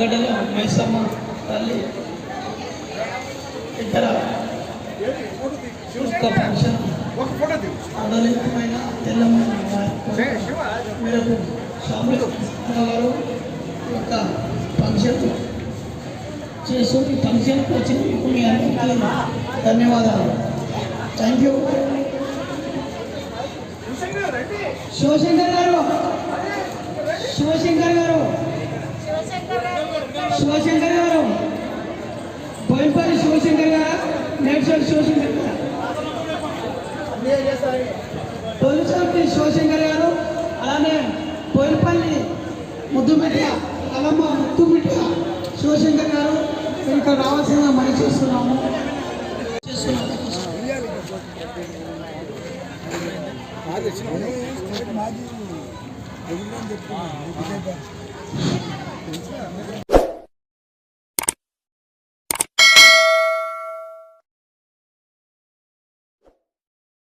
ఆలుగడ్డల మైసమ్మ తల్లి ఇక్కడ ఫంక్షన్ ఆడలితమైన తెల్లమ్మ మేరకు స్వామి గారు యొక్క ఫంక్షన్ చేస్తూ ఈ ఫంక్షన్కి వచ్చిన మీ అందరికీ ధన్యవాదాలు. Thank you. శివశంకర్ గారు బోయినపల్లి శివశంకర్ గారు నేర్చుకోండి. శివశంకర్ గారు పోలీసు శివశంకర్ గారు అలానే బోయినపల్లి ముద్దుమిట్ట కలమ్మ ముద్దుమిట్ట శివశంకర్ గారు ఇక్కడ రావాల్సిందిగా మనం చేస్తున్నాము. మాది